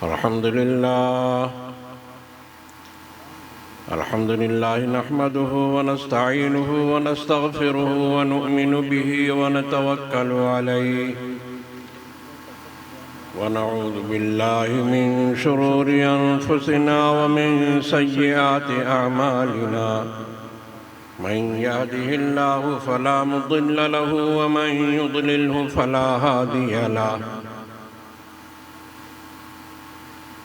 الحمد لله نحمده ونستعينه ونستغفره ونؤمن به ونتوكل عليه ونعوذ بالله من شرور أنفسنا ومن سيئات أعمالنا من يهده الله فلا مضل له ومن يضلله فلا هادي له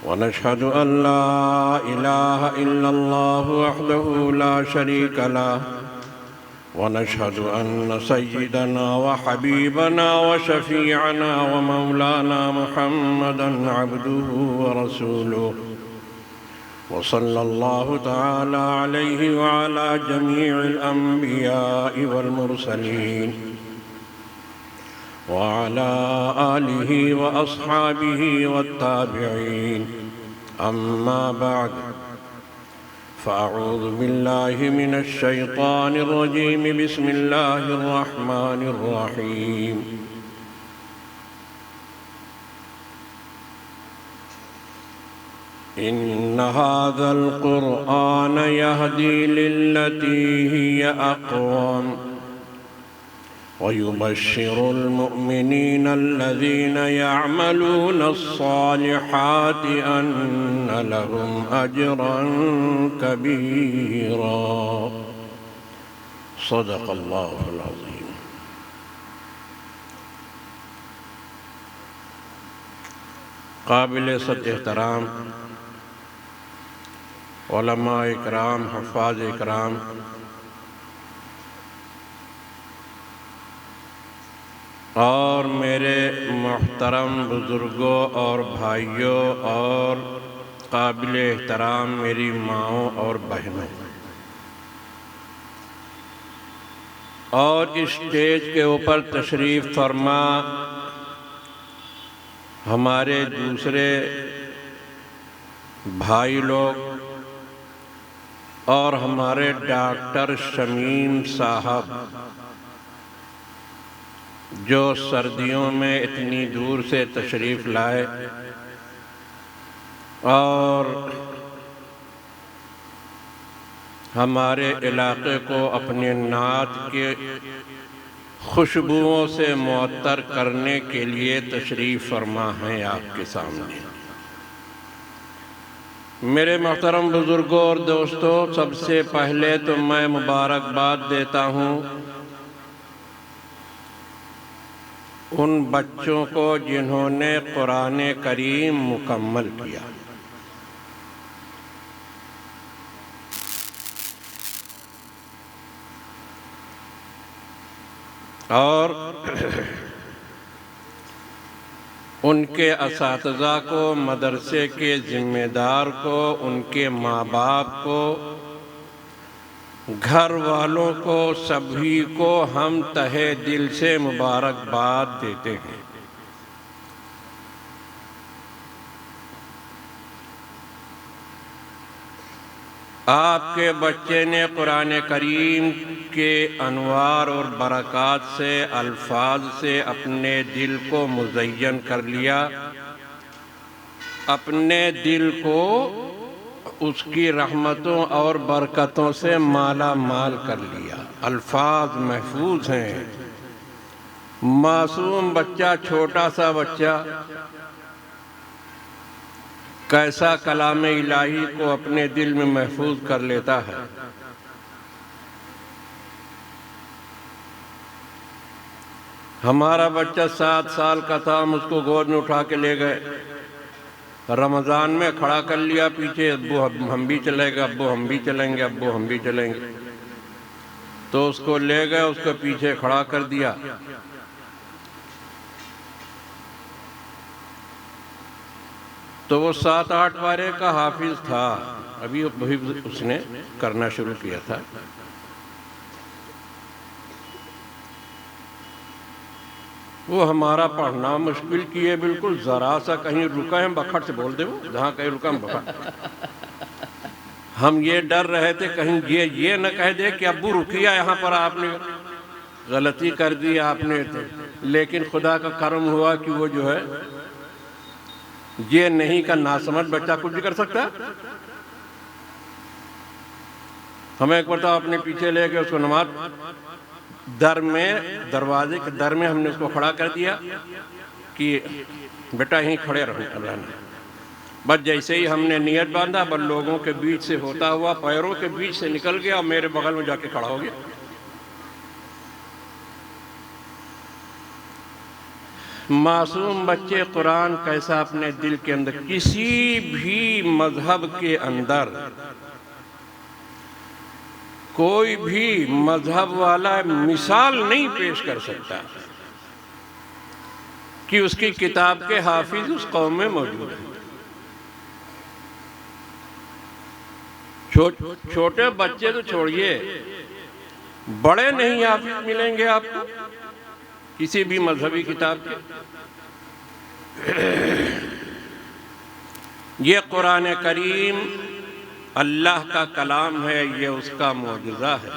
ونشهد أن لا إله إلا الله وحده لا شريك له ونشهد أن سيدنا وحبيبنا وشفيعنا ومولانا محمدا عبده ورسوله وصلى الله تعالى عليه وعلى جميع الأنبياء والمرسلين وعلى آله وأصحابه والتابعين أما بعد فأعوذ بالله من الشيطان الرجيم بسم الله الرحمن الرحيم إن هذا القرآن يهدي للتي هي أقوم ويبشر المؤمنين الذين يعملون الصالحات أن لهم أجرا كبيرا صدق الله العظيم. قابل صد احترام علماء اکرام، حفاظ اکرام، اور میرے محترم بزرگوں اور بھائیوں اور قابل احترام میری ماؤں اور بہنوں، اور اسٹیج کے اوپر تشریف فرما ہمارے دوسرے بھائی لوگ اور ہمارے ڈاکٹر شمیم صاحب جو سردیوں میں اتنی دور سے تشریف لائے اور ہمارے علاقے کو اپنے نعت کے خوشبوؤں سے معطر کرنے کے لیے تشریف فرما ہیں آپ کے سامنے۔ میرے محترم بزرگوں اور دوستوں، سب سے پہلے تو میں مبارکباد دیتا ہوں ان بچوں کو جنہوں نے قرآن کریم مکمل کیا، اور ان کے اساتذہ کو، مدرسے کے ذمہ دار کو، ان کے ماں باپ کو، گھر والوں کو، سبھی کو ہم تہہ دل سے مبارکباد دیتے ہیں۔ آپ کے بچے نے قرآن کریم کے انوار اور برکات سے، الفاظ سے اپنے دل کو مزین کر لیا، اپنے دل کو اس کی رحمتوں اور برکتوں سے مالا مال کر لیا۔ الفاظ محفوظ ہیں۔ معصوم بچہ، چھوٹا سا بچہ کیسا کلام الہی کو اپنے دل میں محفوظ کر لیتا ہے۔ ہمارا بچہ 7 سال کا تھا، ہم اس کو گود میں اٹھا کے لے گئے، رمضان میں کھڑا کر لیا پیچھے، ابو ہم بھی چلیں گے، ابو ہم بھی چلیں گے، ابو ہم بھی چلیں گے، تو اس کو لے گئے، اس کو پیچھے کھڑا کر دیا۔ تو وہ 7-8 پارے کا حافظ تھا، ابھی اس نے کرنا شروع کیا تھا۔ وہ ہمارا پڑھنا مشکل کیے، بالکل ذرا سا کہیں رکا ہے بکھٹ سے بول دے، وہ جہاں کہیں رکا ہم بکھٹ۔ ہم یہ ڈر رہے تھے کہیں یہ نہ کہہ دے کہ ابو رکیا یہاں پر آپ نے غلطی کر دی آپ نے، لیکن خدا کا کرم ہوا کہ وہ جو ہے یہ نہیں کا ناسمجھ بچہ کچھ بھی کر سکتا ہے؟ ہمیں ایک مرتبہ اپنے پیچھے لے کے اس کو نماز دروازے کے در میں ہم نے اس کو کھڑا کر دیا کہ بیٹا یہیں کھڑے رہنا۔ بس جیسے ہی ہم نے نیت باندھا، بس لوگوں کے بیچ سے ہوتا ہوا پیروں کے بیچ سے نکل گیا اور میرے بغل میں جا کے کھڑا ہو گیا۔ معصوم بچے قرآن کیسا اپنے دل کے اندر، کسی بھی مذہب کے اندر کوئی بھی مذہب والا مثال نہیں پیش کر سکتا کہ اس کی کتاب کے حافظ اس قوم میں موجود ہیں۔ چھوٹے بچے تو چھوڑیے، بڑے نہیں حافظ ملیں گے آپ کو کسی بھی مذہبی کتاب کے۔ یہ قرآن کریم اللہ کا کلام ہے، یہ اس کا معجزہ ہے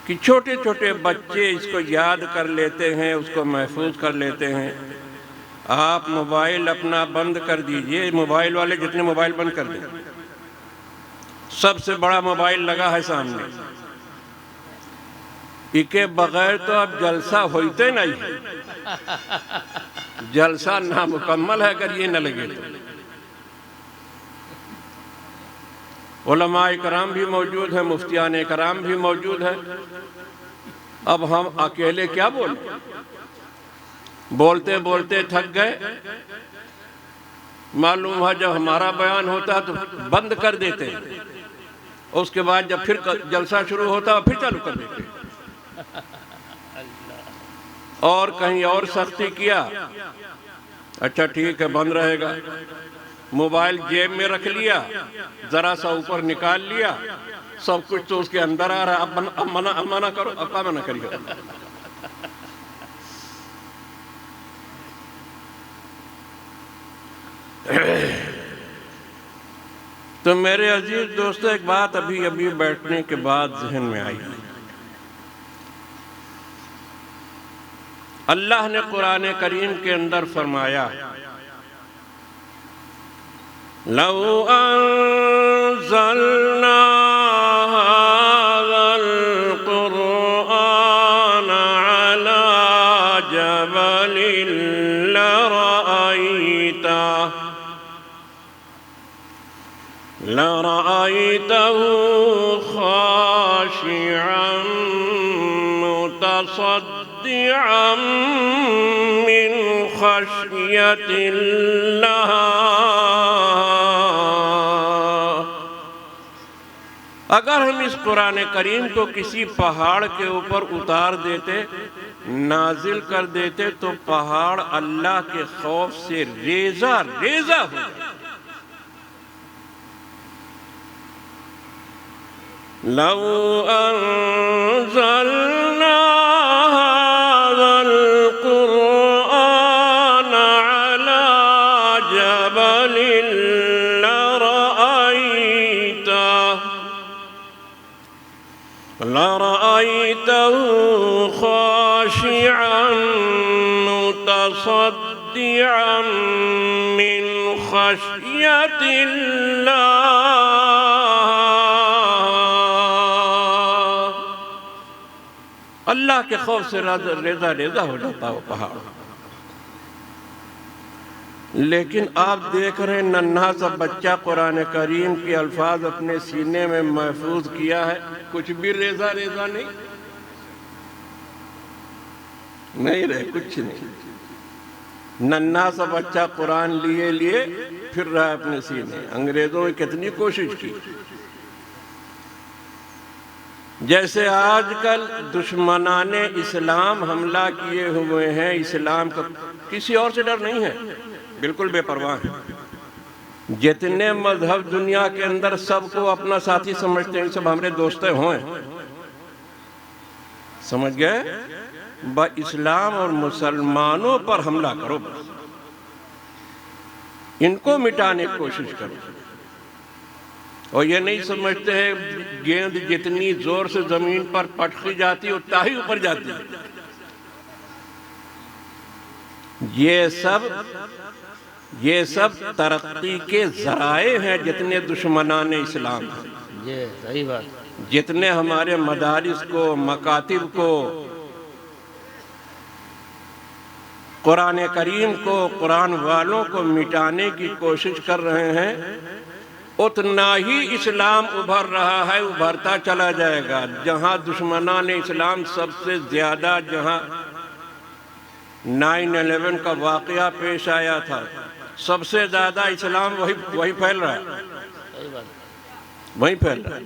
کہ چھوٹے چھوٹے بچے اس کو یاد کر لیتے ہیں، اس کو محفوظ کر لیتے ہیں۔ آپ موبائل اپنا بند کر دیجئے، موبائل والے جتنے موبائل بند کر دیں، سب سے بڑا موبائل لگا ہے سامنے، کے بغیر تو اب جلسہ ہوتے نہیں ہے، جلسہ نامکمل ہے اگر یہ نہ لگے تو۔ علماء کرام بھی موجود ہیں، مفتیان کرام بھی موجود ہیں، اب ہم اکیلے کیا بولیں؟ بولتے بولتے تھک گئے، معلوم ہے جب ہمارا بیان ہوتا ہے تو بند کر دیتے ہیں، اس کے بعد جب پھر جلسہ شروع ہوتا ہے پھر چالو کر دیتے ہیں، اور کہیں اور سختی کیا، اچھا ٹھیک ہے بند رہے گا، موبائل جیب میں رکھ لیا، ذرا سا اوپر نکال لیا، سب کچھ تو اس کے اندر آ رہا ہے، اب منع کرو، اب کا منع کریے۔ تو میرے عزیز دوستو، ایک بات ابھی بیٹھنے کے بعد ذہن میں آئی۔ اللہ نے قرآن کریم کے اندر فرمایا، لَوْ أَنزَلْنَا هَذَا الْقُرْآنَ عَلَى جَبَلٍ لَرَأَيْتَهُ خَاشِعًا مُتَصَدِّعًا مِّنْ خَشْيَةِ اللَّهِ۔ اگر ہم اس قرآن کریم کو کسی پہاڑ کے اوپر اتار دیتے، نازل کر دیتے، تو پہاڑ اللہ کے خوف سے ریزہ ریزہ ہو جاتا۔ لَوْ أَنزَلْنَا هَذَا الْقُرْآنَ عَلَى جَبَلٍ لَرَأَيْتَهُ خَاشِعًا مُتَصَدِّعًا مِّنْ خَشْيَةِ اللَّهِ۔ اللہ کے خوف سے ریزہ ریزہ ہو جاتا وہ پہاڑ۔ لیکن آپ دیکھ رہے ہیں ننھا سا بچہ قرآن کریم کے الفاظ اپنے سینے میں محفوظ کیا ہے، کچھ بھی ریزہ ریزہ نہیں رہے، کچھ نہیں۔ ننھا سا بچہ قرآن لیے پھر رہا ہے اپنے سینے۔ انگریزوں نے کتنی کوشش کی، جیسے آج کل دشمنان اسلام حملہ کیے ہوئے ہیں، اسلام کا کسی اور سے ڈر نہیں ہے، بالکل بے پرواہ ہیں۔ جتنے مذہب دنیا کے اندر سب کو اپنا ساتھی سمجھتے ہیں، سب ہمارے دوست ہوئے، سمجھ گئے؟ با اسلام اور مسلمانوں پر حملہ کرو، بس ان کو مٹانے کی کوشش کرو۔ اور یہ نہیں سمجھتے ہیں گیند جتنی زور سے زمین پر پٹکی جاتی اتنا ہی اوپر جاتی ہے۔ یہ سب ترقی کے ذرائع ہیں جتنے دشمنان اسلام ہیں. یہ صحیح بات. جتنے ہمارے مدارس کو، مکاتب کو، قرآن کریم کو، قرآن والوں کو مٹانے کی کوشش کر رہے ہیں، اتنا ہی اسلام ابھر رہا ہے، ابھرتا چلا جائے گا. جہاں دشمنان اسلام سب سے زیادہ، جہاں 9/11 کا واقعہ پیش آیا تھا، سب سے زیادہ اسلام وہی پھیل رہا ہے، وہی پھیل رہا ہے.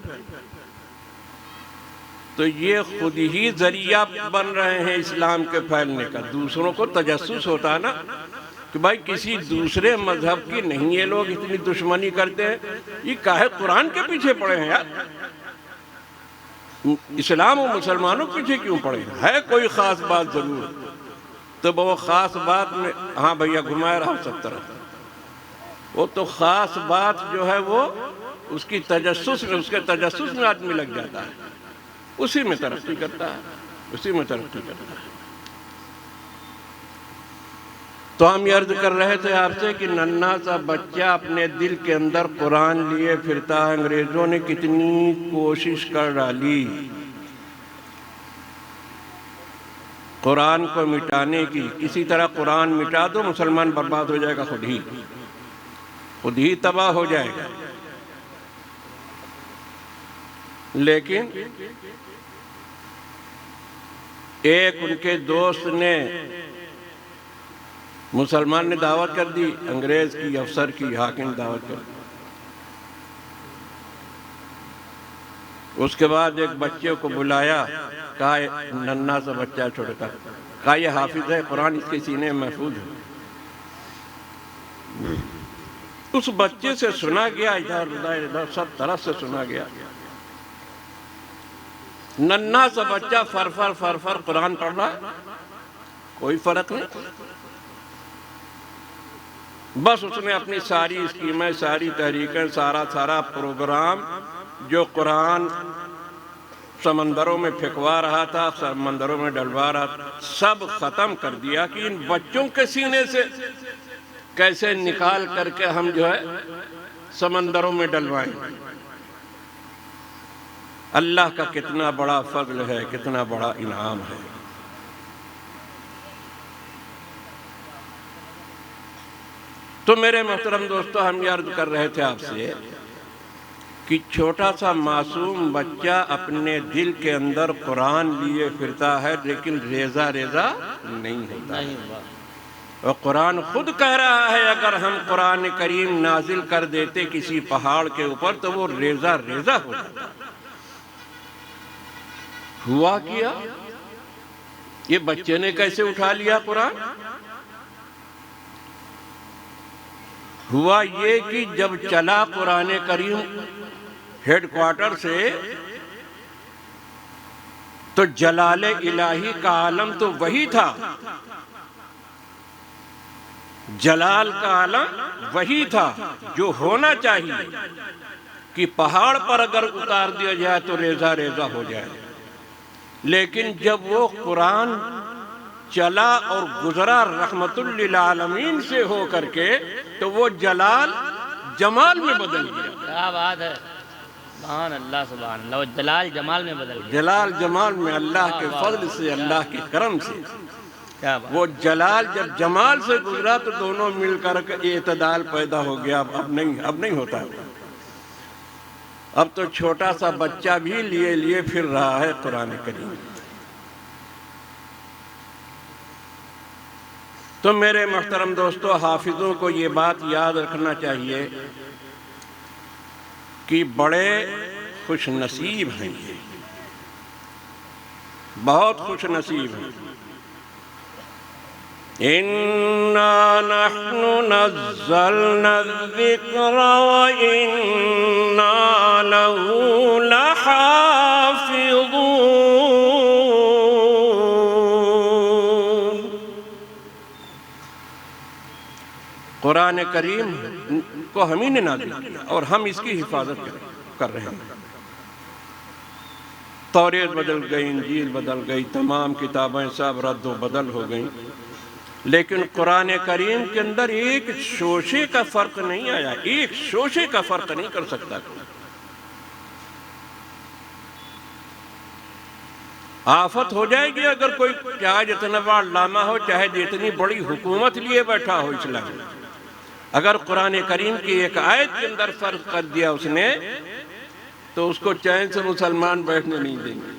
تو یہ خود ہی ذریعہ بن رہے ہیں اسلام کے پھیلنے کا. دوسروں کو تجسس ہوتا ہے نا کہ بھائی کسی دوسرے مذہب کی نہیں یہ لوگ اتنی دشمنی کرتے ہیں، یہ کاہے قرآن کے پیچھے پڑے ہیں یار؟ اسلام و مسلمانوں کے پیچھے کیوں پڑے ہیں؟ ہے کوئی خاص بات ضرور تو وہ خاص بات میں، ہاں بھیا گھمائے رہا 70، وہ تو خاص بات جو ہے وہ اس کے تجسس میں آدمی لگ جاتا ہے، اسی میں ترقی کرتا ہے. تو ہم یہ عرض کر رہے تھے آپ سے کہ ننھا سا بچہ اپنے دل کے اندر قرآن لیے پھرتا ہے. انگریزوں نے کتنی کوشش کر ڈالی قرآن کو مٹانے کی. کسی طرح قرآن مٹا دو، مسلمان برباد ہو جائے گا، خود ہی تباہ ہو جائے گا. لیکن ایک ان کے دوست نے، مسلمان نے دعوت کر دی، انگریز کی افسر کی، حاکم دعوت کر دی. اس کے بعد ایک بچے کو بلایا، کہا ننھا سا بچہ چھوٹا، کہا یہ حافظ ہے قرآن، اس کے سینے میں محفوظ ہے. اس بچے سے سنا گیا، ادھر سب طرف سے سنا گیا. ننھا سا بچہ فر قرآن پڑھ رہا، کوئی فرق نہیں. بس اس نے اپنی ساری اسکیمیں، ساری تحریکیں، سارا پروگرام جو قرآن سمندروں میں پھینکوا رہا تھا، سمندروں میں ڈلوا رہا تھا، سب ختم کر دیا کہ ان بچوں کے سینے سے کیسے نکال کر کے ہم جو ہے سمندروں میں ڈلوائیں. اللہ کا کتنا بڑا فضل ہے، کتنا بڑا انعام ہے. تو میرے محترم دوستو، ہم یہ عرض کر رہے تھے آپ سے کہ چھوٹا سا معصوم بچہ اپنے دل کے اندر قرآن لیے پھرتا ہے، لیکن ریزہ نہیں ہوتا. اور قرآن خود کہہ رہا ہے اگر ہم قرآن کریم نازل کر دیتے کسی پہاڑ کے اوپر تو وہ ریزہ ہو جاتا. ہوا کیا؟ یہ بچے نے کیسے اٹھا لیا قرآن؟ ہوا یہ کہ جب چلا قرآن کریم ہیڈ کوارٹر سے تو جلال الہی کا عالم تو وہی تھا، جلال کا عالم وہی تھا جو ہونا چاہیے کہ پہاڑ پر اگر اتار دیا جائے تو ریزہ ہو جائے. لیکن جب وہ قرآن چلا اور گزرا رحمت للعالمین سے ہو کر کے تو وہ جلال جمال میں بدل گیا. کیا بات ہے، سبحان اللہ، وہ جلال جمال میں بدل گیا. جلال جمال میں اللہ کے فضل سے، اللہ کے کرم سے وہ جلال جب جمال سے گزرا تو دونوں مل کر اعتدال پیدا ہو گیا. اب نہیں ہوتا. اب تو چھوٹا سا بچہ بھی لیے پھر رہا ہے قرآن کریم. تو میرے محترم دوستو، حافظوں کو یہ بات یاد رکھنا چاہیے کہ بڑے خوش نصیب ہیں، یہ بہت خوش نصیب ہیں. اِنَّا نَحْنُ نَزَّلْنَا الذِّكْرَ وَإِنَّا لَهُ لَحَافِظُونَ. قرآن کریم کو ہم ہی نے نازل کیا اور ہم اس کی حفاظت کر رہے ہیں. توریت بدل گئی، انجیل بدل گئی، تمام کتابیں سب رد و بدل ہو گئیں. لیکن قرآن کریم کے اندر ایک شوشے کا فرق نہیں آیا، ایک شوشے کا فرق نہیں کر سکتا کوئی۔ آفت ہو جائے گی اگر کوئی چاہے جتنا بڑا علامہ ہو، چاہے جتنی بڑی حکومت لیے بیٹھا ہو اسلام میں، اگر قرآن کریم کی ایک آیت کے اندر فرق کر دیا اس نے تو اس کو چین سے مسلمان بیٹھنے نہیں دیں گے۔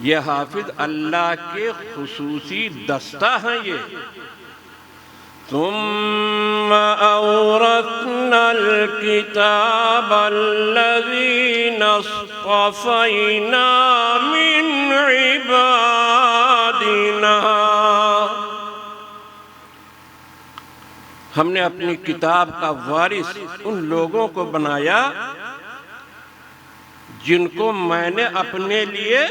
یہ حافظ اللہ کے خصوصی دستہ ہیں یہ۔ ثم أورثنا الكتاب الذين اصطفينا من عبادنا، ہم نے اپنی کتاب کا وارث ان لوگوں کو بنایا جن کو میں نے اپنے لیے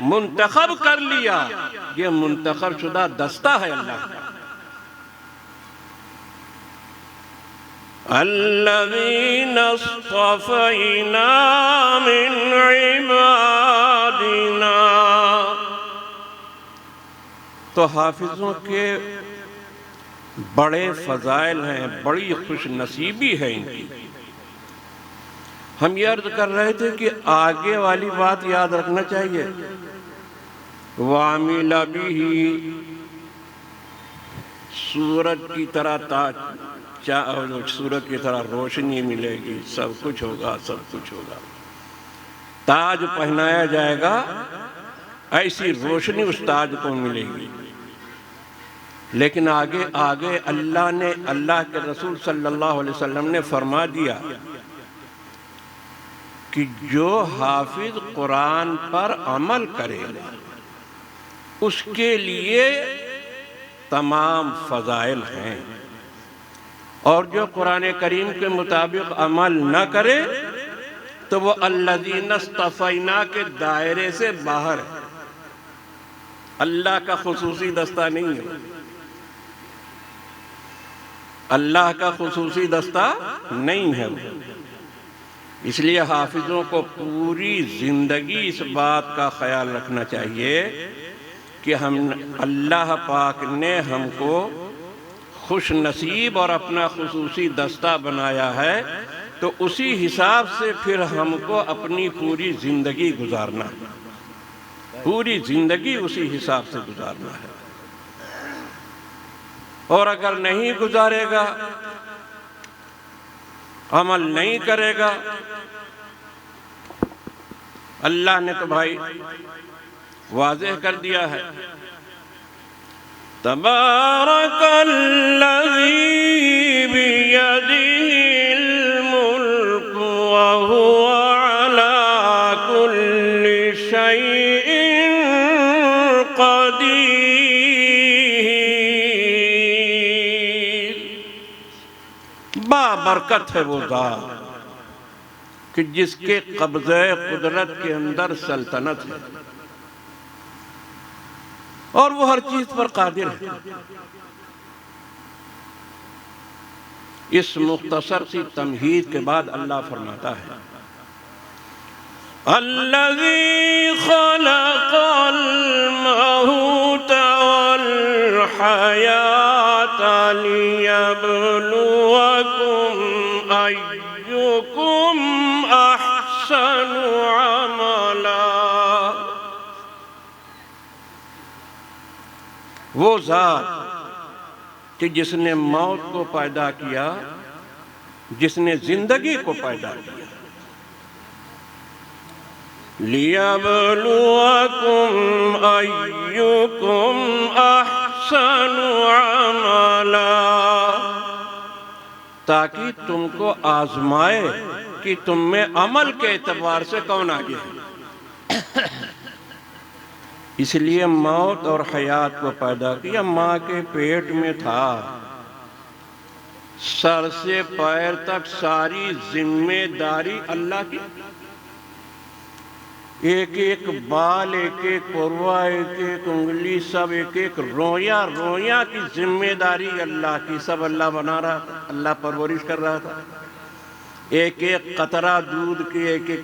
منتخب کر لیا۔ یہ منتخب شدہ دستہ ہے اللہ کا۔ الذین اصطفینا من عبادنا، تو حافظوں کے بڑے فضائل ہیں، بڑی خوش نصیبی ہے ان کی۔ ہم یہ عرض کر رہے تھے کہ آگے والی بات یاد رکھنا چاہیے، وَعَمِلَ بِهِ، سورج کی طرح سورج کی طرح روشنی ملے گی، سب کچھ ہوگا، سب کچھ ہوگا۔ تاج پہنایا جائے گا، ایسی روشنی اس تاج کو ملے گی۔ لیکن آگے اللہ کے رسول صلی اللہ علیہ وسلم نے فرما دیا کہ جو حافظ قرآن پر عمل کرے اس کے لیے تمام فضائل ہیں، اور جو قرآن کریم کے مطابق عمل نہ کرے تو وہ الذین اصطفینا کے دائرے سے باہر ہے، اللہ کا خصوصی دستہ نہیں ہے، اللہ کا خصوصی دستہ نہیں ہے۔ اس لیے حافظوں کو پوری زندگی اس بات کا خیال رکھنا چاہیے کہ اللہ پاک نے ہم کو خوش نصیب اور اپنا خصوصی دستہ بنایا ہے، تو اسی حساب سے پھر ہم کو اپنی پوری زندگی گزارنا ہے، پوری زندگی اسی حساب سے گزارنا ہے۔ اور اگر نہیں گزارے گا، عمل نہیں کرے گا، اللہ نے تو بھائی واضح کر دیا ہے، تبارک الذی بیدہ الملک وہو علی کل شیء قدیر۔ بابرکت ہے وہ ذات کہ جس کے قبضہ قدرت کے اندر سلطنت ہے، اور وہ ہر چیز پر قادر ہے۔ اس مختصر سی تمہید کے بعد اللہ فرماتا ہے، الذی خلق الموت والحیاة لیبلوکم ایکم احسن عملا۔ وہ ذات کہ جس نے موت کو پیدا کیا، جس نے زندگی کو پیدا کیا، لِيَبْلُوَكُمْ أَيُّكُمْ أَحْسَنُ عَمَلًا، تاکہ تم کو آزمائے کہ تم میں عمل کے اعتبار سے کون آگے ہے۔ اس لیے موت اور حیات کو پیدا کیا، ماں کے پیٹ میں تھا، سر سے پیر تک ساری ذمہ داری اللہ کی، ایک ایک بال، ایک ایک پروا، ایک ایک انگلی، سب ایک ایک رویاں کی ذمہ داری اللہ کی، سب اللہ بنا رہا تھا، اللہ پرورش کر رہا تھا۔ ایک ایک قطرہ دودھ کی، ایک ایک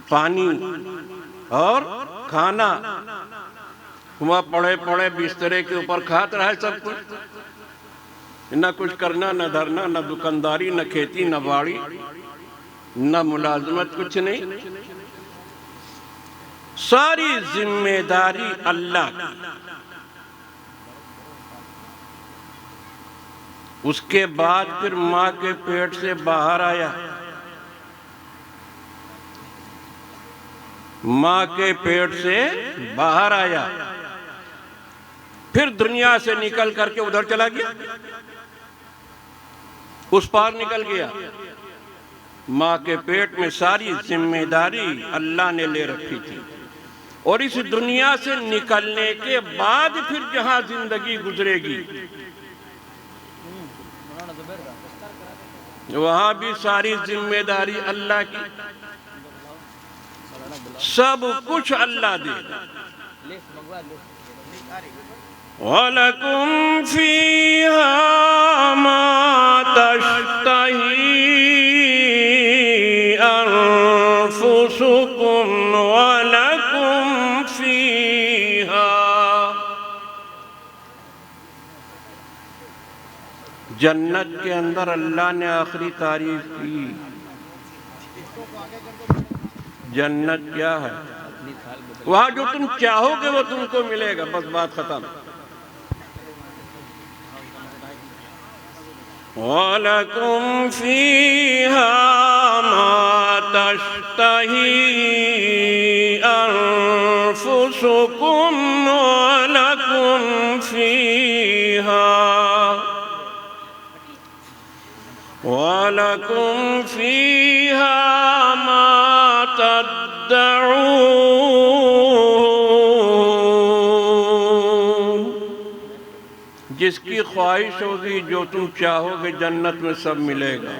پانی اور کھانا، وہاں پڑے پڑے بسترے کے اوپر کھات رہا ہے سب کچھ، نہ کچھ کرنا، نہ دھرنا، نہ دکانداری، نہ کھیتی، نہ باڑی، نہ ملازمت، کچھ نہیں، ساری ذمہ داری اللہ کی۔ اس کے بعد پھر ماں کے پیٹ سے باہر آیا، ماں کے پیٹ سے باہر آیا، پھر دنیا سے نکل کر کے ادھر چلا گیا، اس پار نکل گیا۔ ماں کے پیٹ میں ساری ذمہ داری اللہ نے لے رکھی تھی، اور اس دنیا سے نکلنے کے بعد پھر جہاں زندگی گزرے گی وہاں بھی ساری ذمہ داری اللہ کی، سب کچھ اللہ دے گا۔ وَلَكُمْ فِيهَا مَا تَشْتَهِي أَنفُسُكُمْ وَلَكُمْ فِيهَا۔ جنت کے اندر اللہ نے آخری تعریف کی۔ جنت کیا ہے؟ وہاں جو تم چاہو گے وہ تم کو ملے گا، بس بات ختم۔ وَلَكُمْ فِيهَا مَا تَشْتَهِي أَنفُسُكُمْ وَلَكُمْ فِيهَا وَلَكُمْ فِيهَا مَا تَدَّعُونَ۔ جس کی خواہش ہوگی، جو تم چاہو گے، جنت میں سب ملے گا۔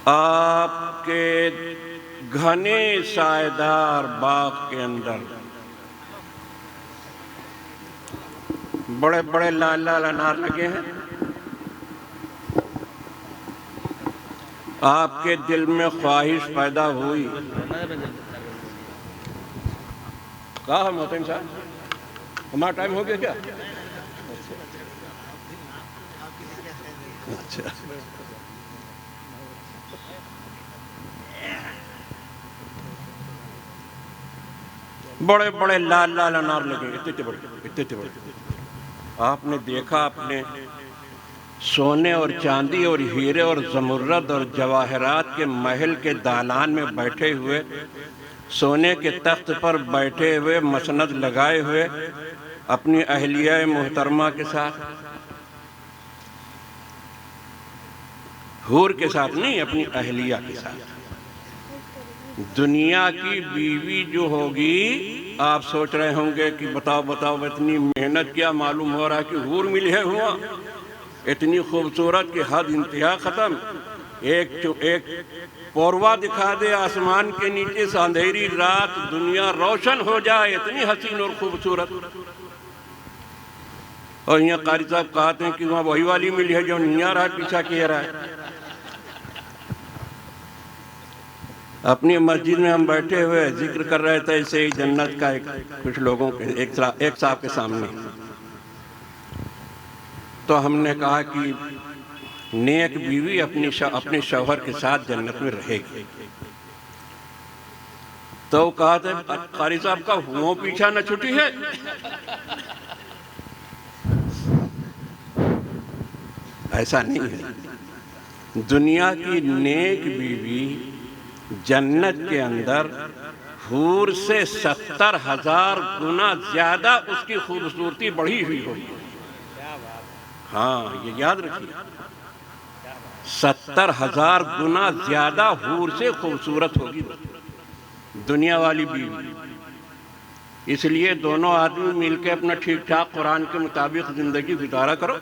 آپ کے گھنے سائیدار باغ کے اندر بڑے بڑے لال لال انار لگے ہیں، آپ کے دل میں خواہش پیدا ہوئی۔ کہا ہم ہوتے ہیں صاحب، ہمارا ٹائم ہو گیا کیا؟ اچھا، بڑے بڑے لال لال انار لگے، اتنے بڑے اتنے بڑے۔ آپ نے دیکھا اپنے سونے اور چاندی اور ہیرے اور زمرد اور جواہرات کے محل کے دالان میں بیٹھے ہوئے، سونے کے تخت پر بیٹھے ہوئے، مسند لگائے ہوئے، اپنی اہلیہ محترمہ کے ساتھ، حور کے ساتھ نہیں، اپنی اہلیہ کے ساتھ۔ دنیا کی بیوی جو ہوگی، آپ سوچ رہے ہوں گے کہ بتاؤ بتاؤ اتنی محنت کیا، معلوم ہو رہا ہے کہ حور ملی ہے، ہوا اتنی خوبصورت کہ حد انتہا ختم۔ ایک پوروا دکھا دے آسمان کے نیچے، اندھیری رات، دنیا روشن ہو جائے، اتنی حسین اور خوبصورت۔ اور یہاں قاری صاحب کہتے ہیں کہ وہاں وہی والی ملی ہے جو نہیں آ رہا ہے، پیچھا کیا رہا ہے۔ اپنی مسجد میں ہم بیٹھے ہوئے ذکر کر رہے تھے اسے ہی جنت کا، کچھ لوگوں کے ایک صاحب کے سامنے، تو ہم نے کہا کہ نیک بیوی اپنے شوہر کے ساتھ جنت میں رہے گی۔ تو وہ کہا تھا قاری صاحب کا وہ پیچھا نہ چھٹی ہے۔ ایسا نہیں ہے، دنیا کی نیک بیوی جنت کے اندر حور سے 70,000 گنا زیادہ اس کی خوبصورتی بڑھی ہوئی ہوگی۔ ہاں، یہ یاد رکھیے، 70,000 گنا زیادہ حور سے خوبصورت ہوگی دنیا والی بیوی۔ اس لیے دونوں آدمی مل کے اپنا ٹھیک ٹھاک قرآن کے مطابق زندگی گزارا کرو۔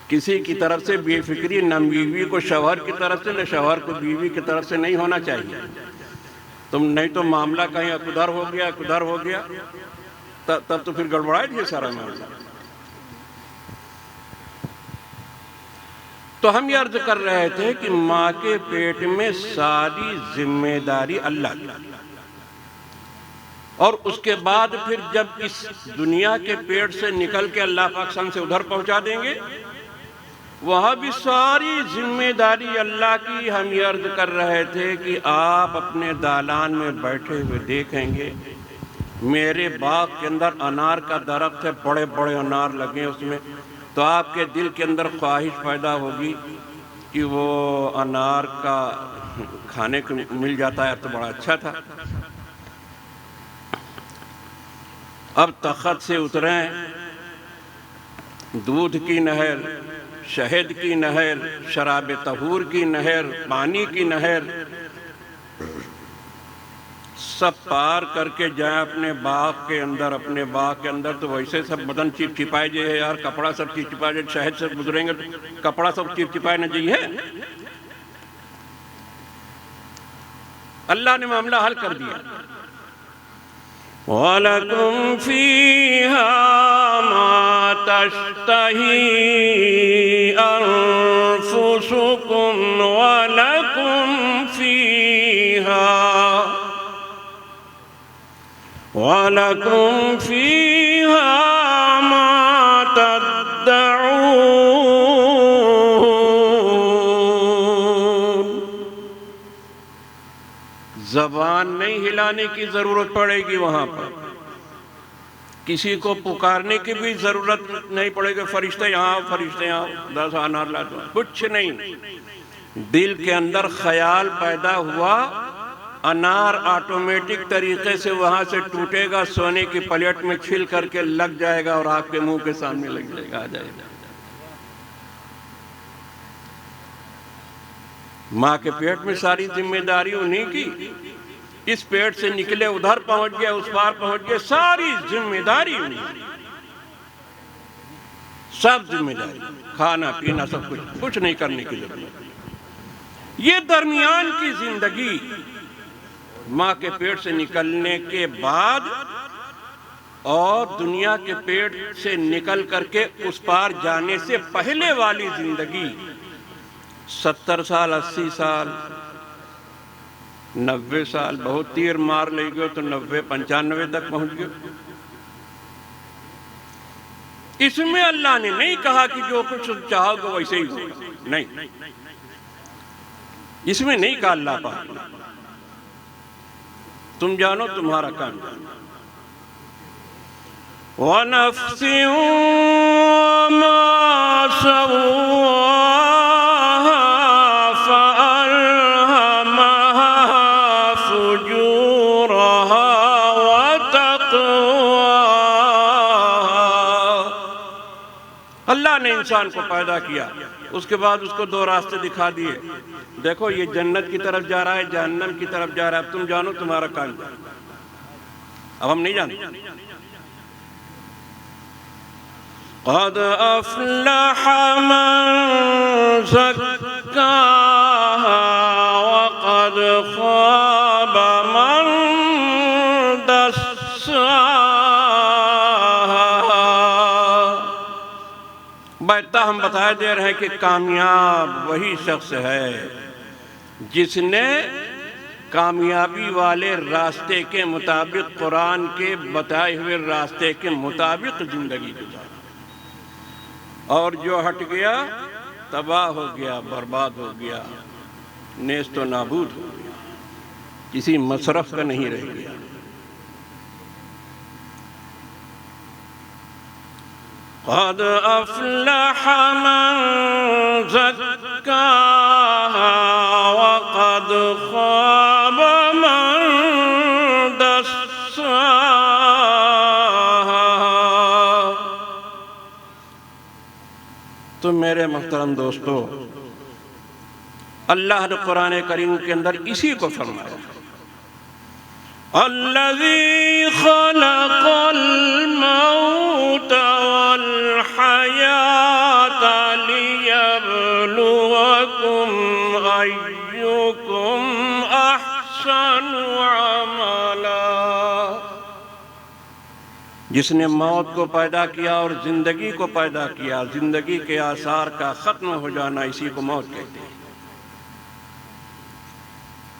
کسی کی طرف سے بے فکری، نہ بیوی کو شوہر کی طرف سے، نہ شوہر کو بیوی کی طرف سے نہیں ہونا چاہیے۔ تم نہیں تو معاملہ کہیں کدھر ہو گیا کدھر ہو گیا، تب تو پھر گڑبڑائے یہ سارا معاملہ۔ تو ہم یہ عرض کر رہے تھے کہ ماں کے پیٹ میں ساری ذمہ داری اللہ کی، اور اس کے بعد پھر جب اس دنیا کے پیٹ سے نکل کے اللہ پاک سے ادھر پہنچا دیں گے، وہاں بھی ساری ذمہ داری اللہ کی. ہم یہ عرض کر رہے تھے کہ آپ اپنے دالان میں بیٹھے ہوئے دیکھیں گے میرے باغ کے اندر انار کا درخت ہے، بڑے بڑے انار لگے اس میں، تو آپ کے دل کے اندر خواہش پیدا ہوگی کہ وہ انار کا کھانے کو مل جاتا ہے تو بڑا اچھا تھا. اب تخت سے اتریں، دودھ کی نہر، شہد کی نہر، شراب طہور کی نہر، پانی کی نہر سب پار کر کے جائیں اپنے باغ کے اندر تو ویسے سب بدن چپ چپائے جائے ہے یار، کپڑا سب چپ چپائے جائے، شہد سے گزریں گے تو کپڑا سب چپ چپائے نہ جائے. اللہ نے معاملہ حل کر دیا. وَلَكُمْ فِيهَا مَا تَشْتَهِي أَنفُسُكُمْ وَلَكُمْ فِيهَا مَا تَدَّعُونَ. زبان نہیں ہلانے کی ضرورت پڑے گی وہاں پر، کسی کو پکارنے کی بھی ضرورت نہیں پڑے گی، فرشتے یہاں فرشتے یہاں 10 انار لا دو، کچھ نہیں. دل کے اندر خیال پیدا ہوا، انار آٹومیٹک طریقے سے وہاں سے ٹوٹے گا، سونے کی پلیٹ میں چھل کر کے لگ جائے گا اور آپ کے منہ کے سامنے لگ جائے گا، آ جائے گا. ماں کے پیٹ میں ساری ذمہ داری انہیں کی، اس پیٹ سے نکلے ادھر پہنچ گئے، اس پار پہنچ گئے، ساری ذمہ داری انہیں کی، سب ذمہ داری، کھانا پینا سب کچھ نہیں کرنے کی ضرورت. یہ درمیان کی زندگی ماں کے پیٹ سے نکلنے کے بعد اور دنیا کے پیٹ سے نکل کر کے اس پار جانے سے پہلے والی زندگی 70 سال 80 سال 90 سال، بہت تیر مار لے گئے تو 90 95 تک پہنچ گئے. اس میں اللہ نے نہیں کہا کہ جو کچھ چاہو گے ویسے ہی ہوگا، نہیں، اس میں نہیں کہا اللہ پاک تم جانو تمہارا کام جانو. وَنَفْسٍ وَمَا سَوَّاهَا فَأَلْهَمَهَا فُجُورَهَا وَتَقْوَاهَا. اللہ نے انسان کو پیدا کیا، اس کے بعد اس کو 2 راستے دکھا دیے، دیکھو یہ جنت کی طرف جا رہا ہے، جہنم کی طرف جا رہا ہے، اب تم جانو تمہارا کام جانو. اب ہم نہیں جانتے. قَدْ أَفْلَحَ مَنْ زَكَّاهَا وَقَدْ خَابَ مَنْ دَسَّاهَا. بیٹا ہم بتائے دے رہے ہیں کہ کامیاب وہی شخص ہے جس نے کامیابی والے راستے کے مطابق، قرآن کے بتائے ہوئے راستے کے مطابق زندگی گزاری، اور جو ہٹ گیا تباہ ہو گیا، برباد ہو گیا، نیست و نابود ہو گیا، کسی مصرف کا نہیں رہ گیا. قَدْ أَفْلَحَ مَنْ زَكَّاهَا وَقَدْ خَابَ مَنْ دَسَّاهَا. تو میرے محترم دوستو، اللہ نے قرآن کریم کے اندر اسی کو فرمایا، الذی خلق الموت والحیات لیبلوکم ایکم احسن عملا. جس نے موت کو پیدا کیا اور زندگی کو پیدا کیا، زندگی کے آثار کا ختم ہو جانا، اسی کو موت کہتے ہیں.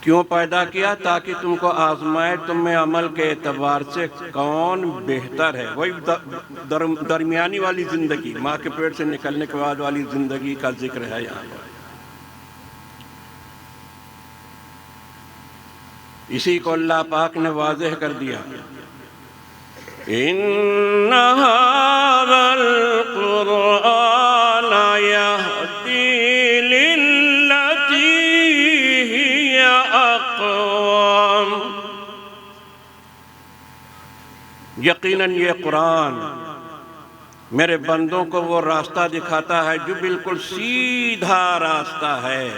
کیوں پیدا کیا؟ تاکہ تم کو آزمائے تم میں عمل کے اعتبار سے کون بہتر ہے۔ وہی درمیانی والی زندگی، ماں کے پیٹ سے نکلنے کے بعد والی زندگی کا ذکر ہے یہاں پر۔ اسی کو اللہ پاک نے واضح کر دیا، اِنَّ هَذَا الْقُرْآنَ يَهْدِي لِلَّتِي هِيَ أَقْوَمُ۔ یقیناً یہ قرآن میرے بندوں کو وہ راستہ دکھاتا ہے جو بالکل سیدھا راستہ ہے،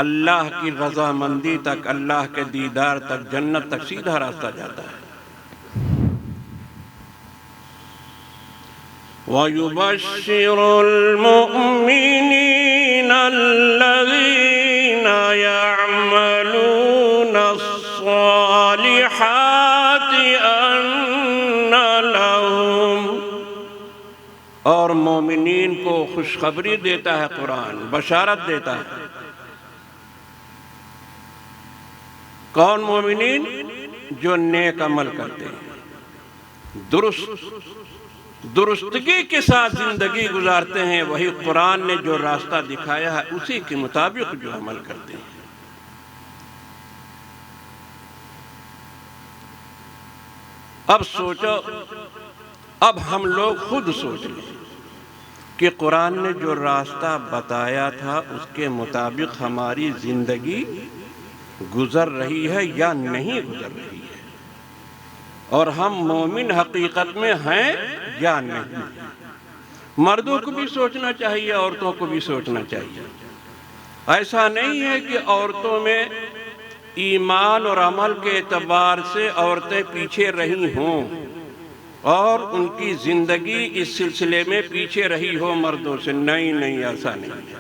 اللہ کی رضامندی تک، اللہ کے دیدار تک، جنت تک سیدھا راستہ جاتا ہے۔ وَيُبَشِّرُ الْمُؤْمِنِينَ الَّذِينَ يَعْمَلُونَ الصَّالِحَاتِ أَنَّ لَهُمْ، اور مومنین کو خوشخبری دیتا ہے قرآن، بشارت دیتا ہے۔ کون مومنین؟ جو نیک عمل کرتے ہیں، درستگی کے ساتھ زندگی گزارتے ہیں، وہی قرآن نے جو راستہ دکھایا ہے اسی کے مطابق جو عمل کرتے ہیں۔ اب سوچو، اب ہم لوگ خود سوچ لیں کہ قرآن نے جو راستہ بتایا تھا اس کے مطابق ہماری زندگی گزر رہی ہے یا نہیں گزر رہی ہے، اور ہم مومن حقیقت میں ہیں یا نہیں۔ مردوں کو بھی سوچنا چاہیے، عورتوں کو بھی سوچنا چاہیے۔ ایسا نہیں ہے کہ عورتوں میں ایمان اور عمل کے اعتبار سے عورتیں پیچھے رہی ہوں اور ان کی زندگی اس سلسلے میں پیچھے رہی ہو مردوں سے۔ نہیں، ایسا نہیں ہے۔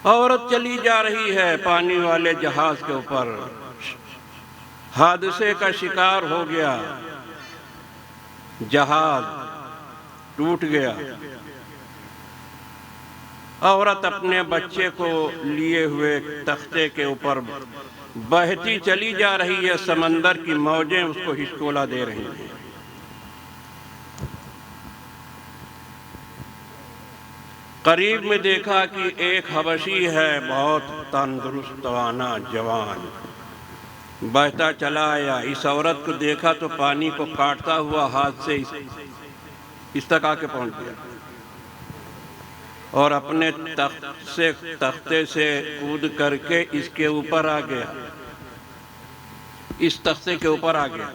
عورت چلی جا رہی ہے پانی والے جہاز کے اوپر، حادثے کا شکار ہو گیا، جہاز ٹوٹ گیا، عورت اپنے بچے کو لیے ہوئے تختے کے اوپر بہتی چلی جا رہی ہے، سمندر کی موجیں اس کو ہچکولا دے رہی ہیں۔ قریب میں دیکھا کہ ایک حبشی ہے، بہت تندرست توانا جوان، بہتا چلا آیا، اس عورت کو دیکھا تو پانی کو کاٹتا ہوا ہاتھ سے اس تک آ کے پہنچ گیا، اور اپنے تختے سے کود کر کے اس کے اوپر آ گیا، اس تختے کے اوپر آ گیا،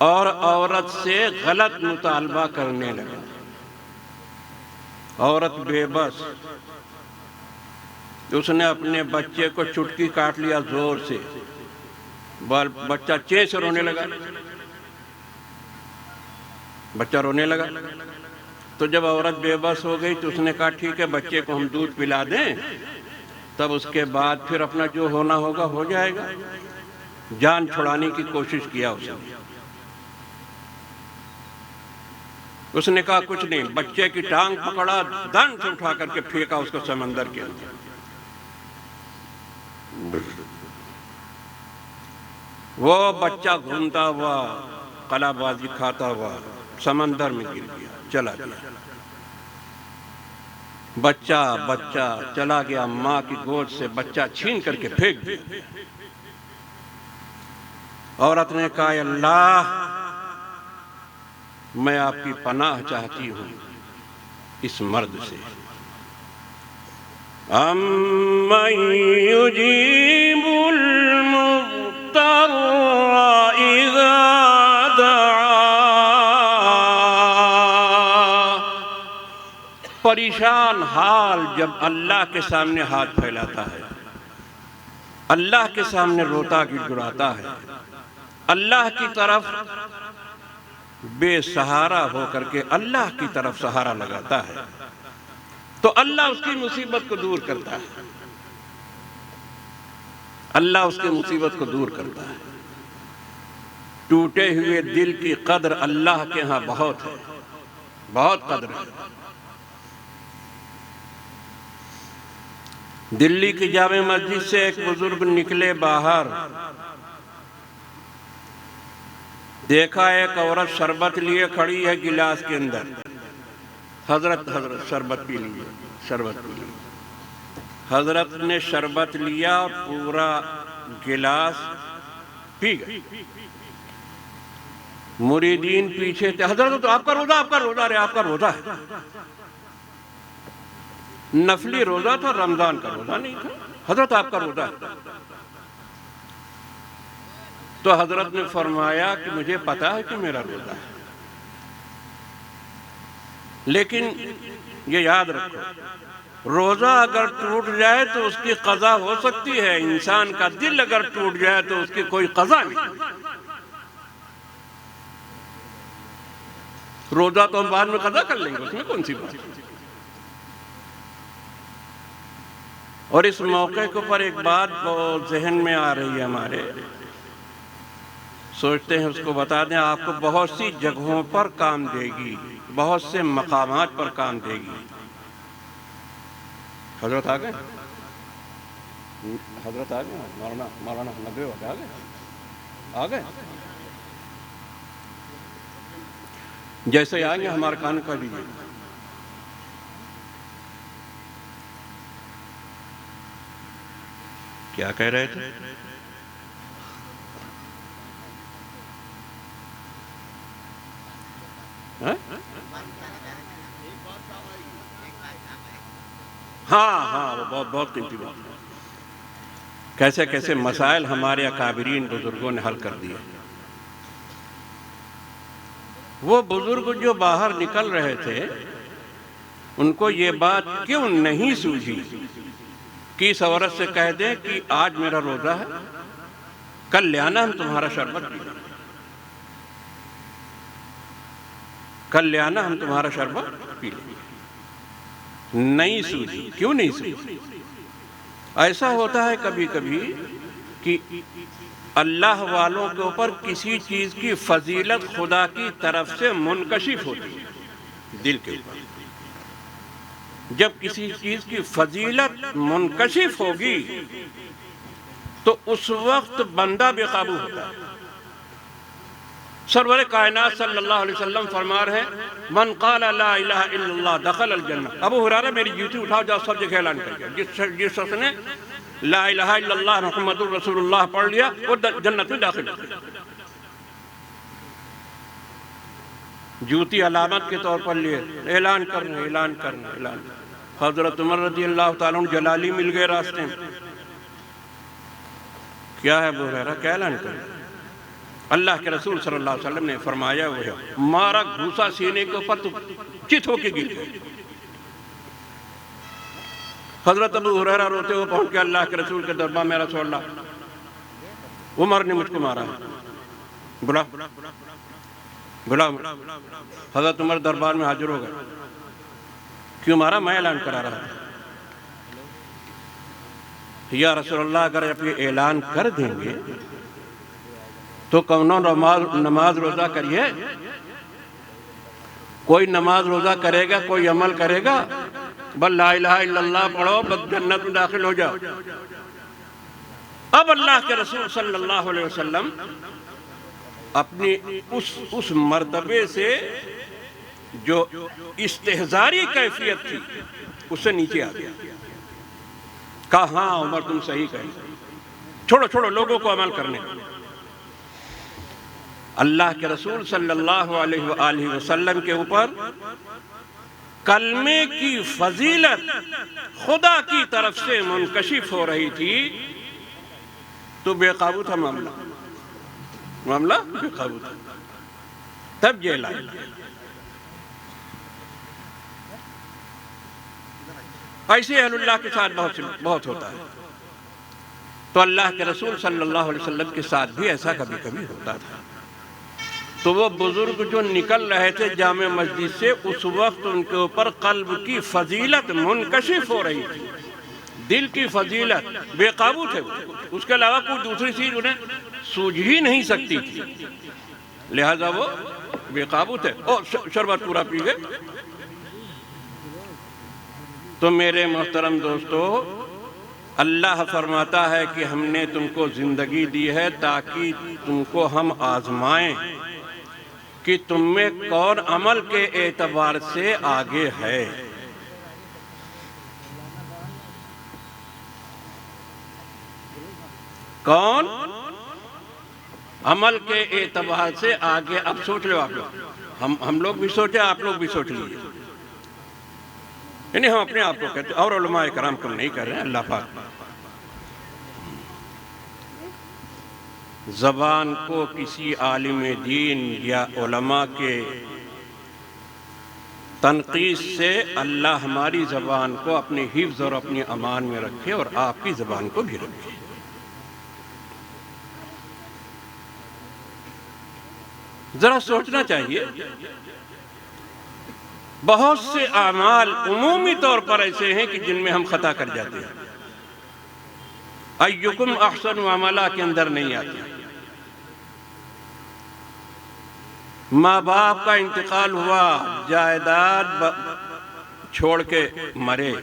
اور عورت سے غلط مطالبہ کرنے لگا۔ عورت بے بس، اس نے اپنے بچے کو چٹکی کاٹ لیا زور سے، بچہ چین سے رونے لگا، بچہ رونے لگا۔ تو جب عورت بے بس ہو گئی تو اس نے کہا ٹھیک ہے بچے کو ہم دودھ پلا دیں، تب اس کے بعد پھر اپنا جو ہونا ہوگا ہو جائے گا۔ جان چھڑانے کی کوشش کیا اس نے کہا کچھ نہیں، بچے کی ٹانگ پکڑا، دن سے اٹھا کر کے پھینکا اس کو سمندر کے اندر۔ وہ بچہ گھومتا ہوا، قلع بازی کھاتا ہوا سمندر میں گر گیا، چلا گیا۔ بچہ چلا گیا، ماں کی گود سے بچہ چھین کر کے پھینک دیا۔ عورت نے کہا اللہ، میں آپ کی پناہ چاہتی ہوں اس مرد سے۔ اَمَّن يُجِيبُ الْمُضْطَرَّ إِذَا دَعَاهُ، پریشان حال جب اللہ کے سامنے ہاتھ پھیلاتا ہے، اللہ کے سامنے روتا گڑگڑاتا ہے، اللہ کی طرف بے سہارا ہو کر کے اللہ کی طرف سہارا لگاتا ہے، تو اللہ اس کی مصیبت کو دور کرتا ہے، اللہ اس کی مصیبت کو دور کرتا ہے۔ ٹوٹے ہوئے دل کی قدر اللہ کے ہاں بہت ہے، بہت قدر ہے۔ دلی کی جامع مسجد سے ایک بزرگ نکلے باہر، دیکھا ایک عورت شربت لیے کھڑی ہے گلاس کے اندر۔ حضرت شربت پی لیے، شربت پی لیے۔ حضرت نے شربت لیا اور پورا گلاس پی گئے۔ مریدین پیچھے تھے، حضرت تو آپ کا روزہ، آپ کا روزہ، ارے آپ کا روزہ ہے۔ نفلی روزہ تھا، رمضان کا روزہ نہیں تھا۔ حضرت آپ کا روزہ ہے۔ تو حضرت نے فرمایا کہ مجھے پتا ہے کہ میرا روزہ ہے، لیکن یہ یاد رکھو، روزہ اگر ٹوٹ جائے تو اس کی قضا ہو سکتی ہے، انسان کا دل اگر ٹوٹ جائے تو اس کی کوئی قضا نہیں۔ روزہ تو ہم بعد میں قضا کر لیں گے، اس میں کون سی بات ہے۔ اور اس موقع کے اوپر ایک بات بہت ذہن میں آ رہی ہے ہمارے، سوچتے ہیں اس کو بتا دیں، آپ کو بہت سی جگہوں پر کام دے گی، بہت سے مقامات پر کام دے گی۔ حضرت آ گئے، حضرت آ گئے، مولانا نبی آ گئے، آ گئے۔ جیسے ہی آئیں گے ہمارا کان کر لیجیے۔ کیا کہہ رہے تھے؟ ہاں وہ بہت قیمتی بات ہے۔ کیسے کیسے مسائل ہمارے اکابرین بزرگوں نے حل کر دیے۔ وہ بزرگ جو باہر نکل رہے تھے، ان کو یہ بات کیوں نہیں سوجھی کہ اس عورت سے کہہ دیں کہ آج میرا روزہ ہے، کل لے آنا ہم تمہارا شربت پی لیں، کل لے آنا ہم تمہارا شربت پی لیں۔ نہیں سوجھی، کیوں نہیں سوجھی؟ ایسا ہوتا ہے کبھی کبھی کہ اللہ والوں کے اوپر کسی چیز کی فضیلت خدا کی طرف سے منکشف ہوتی ہے دل کے اوپر۔ جب کسی چیز کی فضیلت منکشف ہوگی تو اس وقت بندہ بے قابو ہوتا ہے۔ سرور کائنات صلی اللہ علیہ وسلم فرما رہے ہیں، من قال لا الہ الا اللہ دخل الجنہ۔ ابو ہریرہ میری جوتی اٹھاؤ، جاؤ سب جگہ اعلان کر دیا، جس شخص نے لا الہ الا اللہ محمد الرسول اللہ پڑھ لیا وہ جنت میں داخل ہو گیا۔ جوتی علامت کے طور پر لیے اعلان کرنا، اعلان کرنا، اعلان کرنا۔ حضرت عمر رضی اللہ تعالیٰ عنہ جلالی مل گئے راستے میں، کیا ہے ابو ہریرہ، کیا اعلان کرنا؟ اللہ کے رسول صلی اللہ علیہ وسلم نے فرمایا وہ ہے، مارا گھوسا سینے کے اوپر تو چت ہو کے گر گئے۔ حضرت ابو ہریرہ روتے ہوئے پہنچ کے اللہ کے رسول کے دربار میں، رسول اللہ عمر نے مجھ کو مارا ہے، بلا بلا۔ حضرت عمر دربار میں حاضر ہو گئے، کیوں مارا؟ میں اعلان کرا رہا تھا۔ یا رسول اللہ اگر آپ یہ اعلان کر دیں گے تو کونوں نماز روزہ کریے، کوئی نماز روزہ کرے گا، کوئی عمل کرے گا؟ بل لا الہ الا اللہ پڑھو، بس جنت میں داخل ہو جاؤ۔ اب اللہ کے رسول صلی اللہ علیہ وسلم اپنی اس مرتبے سے جو استحضاری کیفیت تھی اس سے نیچے آ گیا، کہا ہاں عمر تم صحیح کہیں، چھوڑو لوگوں کو عمل کرنے۔ اللہ کے رسول صلی اللہ علیہ وآلہ وسلم کے اوپر کلمے کی فضیلت خدا کی طرف سے منکشف ہو رہی تھی تو بے قابو تھا معاملہ بے قابو تھا، تب یہ اعلان۔ ایسے اہل اللہ کے ساتھ بہت ہوتا ہے، تو اللہ کے رسول صلی اللہ علیہ وسلم کے ساتھ بھی ایسا کبھی کبھی ہوتا تھا۔ تو وہ بزرگ جو نکل رہے تھے جامع مسجد سے، اس وقت ان کے اوپر قلب کی فضیلت منکشف ہو رہی تھی، دل کی فضیلت، بے قابو تھے، اس کے علاوہ کوئی دوسری چیز انہیں سوجھ ہی نہیں سکتی تھی، لہذا وہ بے قابو تھے اور شربت پورا پی گئے۔ تو میرے محترم دوستو، اللہ فرماتا ہے کہ ہم نے تم کو زندگی دی ہے تاکہ تم کو ہم آزمائیں کہ تم میں کون عمل کے اعتبار سے آگے ہے۔ کون عمل کے اعتبار سے آگے۔ اب سوچ لو آپ لوگ، ہم لوگ بھی سوچیں، آپ لوگ بھی سوچ لیجیے۔ یعنی ہم اپنے آپ کو کہتے ہیں، اور علماء کرام کو نہیں کر رہے ہیں، اللہ پاک۔ زبان کو کسی عالم دین یا علماء کے تنقید سے اللہ ہماری زبان کو اپنے حفظ اور اپنی امان میں رکھے، اور آپ کی زبان کو بھی رکھے۔ ذرا سوچنا چاہیے، بہت سے اعمال عمومی طور پر ایسے ہیں کہ جن میں ہم خطا کر جاتے ہیں، ایکم احسن عملا کے اندر نہیں آتے۔ ماں باپ کا انتقال ہوا، جائیداد چھوڑ کے مرے،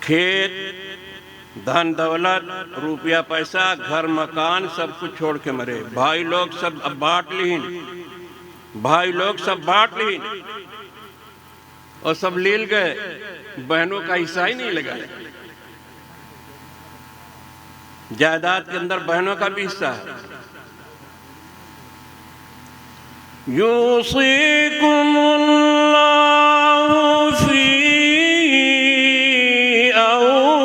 کھیت، دھن دولت، روپیہ پیسہ، گھر مکان سب کچھ چھوڑ کے مرے، بھائی لوگ سب اب بانٹ لین، بھائی لوگ سب بانٹ لین اور سب لیل گئے، بہنوں کا حصہ ہی نہیں لگا۔ جائیداد کے اندر بہنوں کا بھی حصہ ہے۔ یوصیکم اللہ فی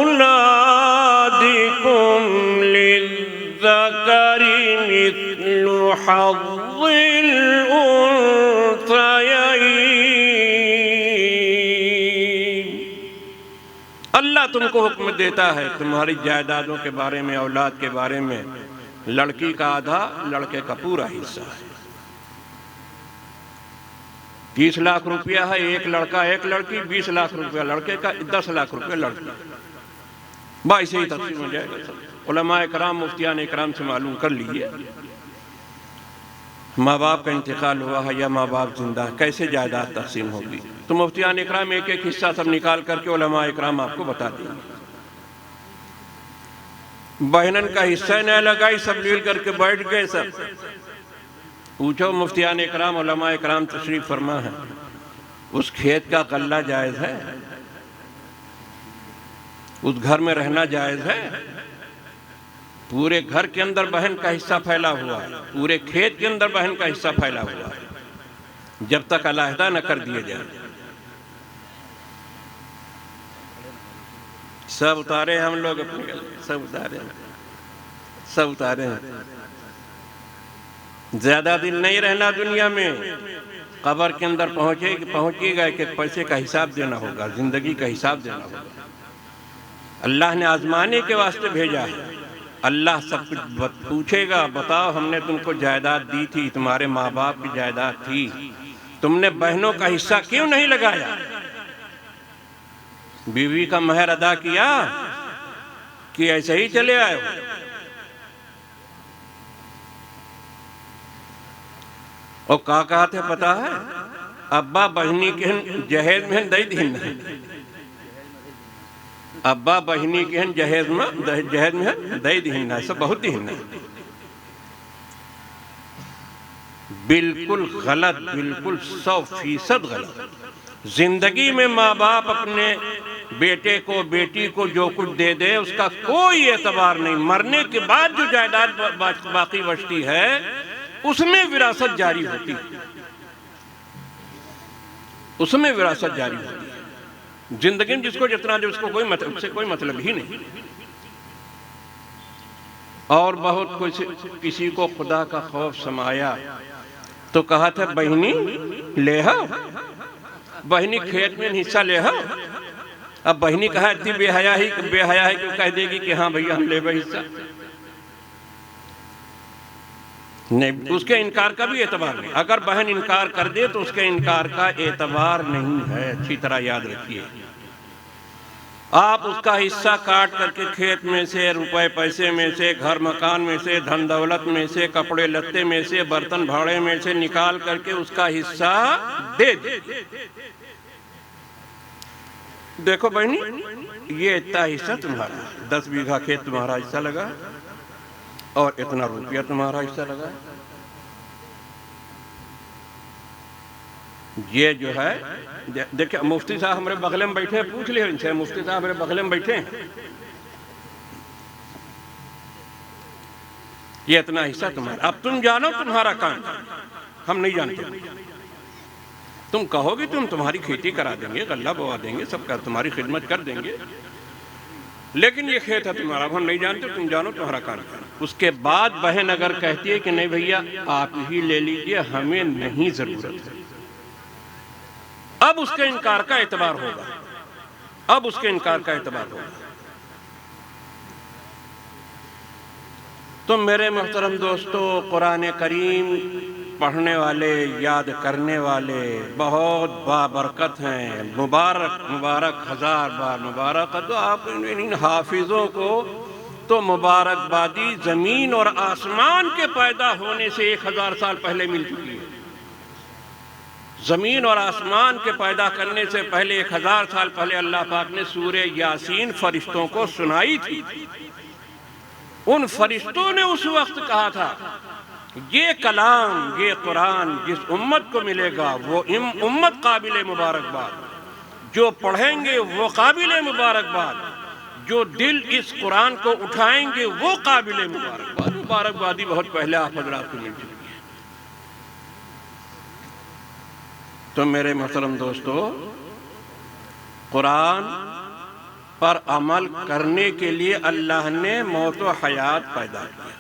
اولادکم للذکر مثل حظ الانثیین۔ اللہ تم کو حکم دیتا ہے تمہاری جائیدادوں کے بارے میں، اولاد کے بارے میں، لڑکی کا آدھا، لڑکے کا پورا حصہ ہے۔ 30 لاکھ روپیہ ہے، ایک لڑکا ایک لڑکی، 20 لاکھ روپیہ لڑکے کا، 10 لاکھ روپیہ لڑکی، باعث ہی تقسیم ہو جائے گا۔ علماء کرام، مفتیان کرام سے معلوم کر لیجئے، ماں باپ کا انتقال ہوا ہے یا ماں باپ زندہ ہے، کیسے جائیداد تقسیم ہوگی؟ تو مفتیان کرام ایک ایک حصہ سب نکال کر کے علماء کرام آپ کو بتا دیں گے۔ بہنن کا حصہ نہ لگائی، سب لیل کر کے بیٹھ گئے سب۔ پوچھو مفتیان اکرام، علماء اکرام تشریف فرما ہے، اس کھیت کا غلہ جائز ہے؟ اس گھر میں رہنا جائز ہے؟ پورے گھر کے اندر بہن کا حصہ پھیلا ہوا ہے، پورے کھیت کے اندر بہن کا حصہ پھیلا ہوا ہے، جب تک علیحدہ نہ کر دیے جائے۔ سب اتارے ہم لوگ اپنے گلے، سب اتارے ہیں۔ زیادہ دن نہیں رہنا دنیا میں، قبر کے اندر پہنچے گا کہ پیسے کا حساب دینا ہوگا، زندگی کا حساب دینا ہوگا۔ اللہ نے آزمانے کے واسطے بھیجا ہے، اللہ سب کچھ پوچھے گا، بتاؤ ہم نے تم کو جائیداد دی تھی، تمہارے ماں باپ کی جائیداد تھی، تم نے بہنوں کا حصہ کیوں نہیں لگایا؟ بیوی کا مہر ادا کیا کہ ایسے ہی چلے آئے ہو؟ اور کہا تھے پتا ہے؟ ابا بہنی کے جہیز میں دئی دین، ابا بہنی کے جہیز میں دئی دین، ایسا بہت دین ہے۔ بالکل غلط، بالکل 100% غلط۔ زندگی میں ماں باپ اپنے بیٹے کو بیٹی کو جو کچھ دے دے اس کا کوئی اعتبار نہیں، مرنے کے بعد جو جائیداد باقی بچتی ہے اس میں وراثت جاری ہوتی ہے، اس میں وراثت جاری ہوتی ہے۔ زندگی میں جس کو جتنا دے اس کو کوئی مطلب ہی نہیں۔ اور بہت کسی کو خدا کا خوف سمایا تو کہا تھا بہنی لے ہو، بہنی کھیت میں حصہ لے ہو۔ اب بہنی کہا اتنی بے حیا ہے کہ کہہ دے گی کہ ہاں بھئی ہم لے بھئی حصہ، نہیں، اس کے انکار کا بھی اعتبار نہیں۔ اگر بہن انکار کر دے تو اس کے انکار کا اعتبار نہیں ہے، اچھی طرح یاد رکھیے۔ آپ اس کا حصہ کاٹ کر کے کھیت میں سے، روپے پیسے میں سے، گھر مکان میں سے، دھن دولت میں سے، کپڑے لتے میں سے، برتن بھاڑے میں سے نکال کر کے اس کا حصہ دے دے۔ دیکھو بہنی، یہ اتنا حصہ تمہارا، 10 بیگھہ کھیت تمہارا حصہ لگا اور اتنا روپیہ تمہارا حصہ لگا. یہ جو ہے دیکھیں، مفتی صاحب ہمارے بغل میں بیٹھے ہیں، پوچھ لیں ان سے. مفتی صاحب ہمارے بغل میں بیٹھے ہیں. یہ اتنا حصہ تمہارا. اب تم جانو تمہارا کام، ہم نہیں جانتے. تم کہو گے تمہاری کھیتی کرا دیں گے، غلہ بوا دیں گے، سب کا تمہاری خدمت کر دیں گے، لیکن یہ کھیت ہے تمہارا، ہم نہیں جانتے. تم جانو تمہارا کام. اس کے بعد بہن اگر کہتی ہے کہ نہیں بھیا آپ ہی لے لیجئے، ہمیں نہیں ضرورت ہے، اب اس کے انکار کا اعتبار ہوگا. اب اس کے انکار کا اعتبار ہوگا. تو میرے محترم دوستو، قرآن کریم پڑھنے والے، یاد کرنے والے بہت بابرکت ہیں. مبارک مبارک، 1000 بار مبارک. تو آپ ان حافظوں کو تو مبارکبادی زمین اور آسمان کے پیدا ہونے سے 1000 سال پہلے مل چکی ہے. زمین اور آسمان کے پیدا کرنے سے پہلے 1000 سال پہلے اللہ پاک نے سورہ یاسین فرشتوں کو سنائی تھی. ان فرشتوں نے اس وقت کہا تھا یہ کلام، یہ قرآن جس امت کو ملے گا وہ امت قابل مبارکباد، جو پڑھیں گے وہ قابل مبارکباد، جو دل اس قرآن کو اٹھائیں گے وہ قابل مبارکباد. مبارکبادی بہت پہلے آپ حضرات کو مل چکی ہے. تو میرے محترم دوستو، قرآن پر عمل کرنے کے لیے اللہ نے موت و حیات پیدا کیا.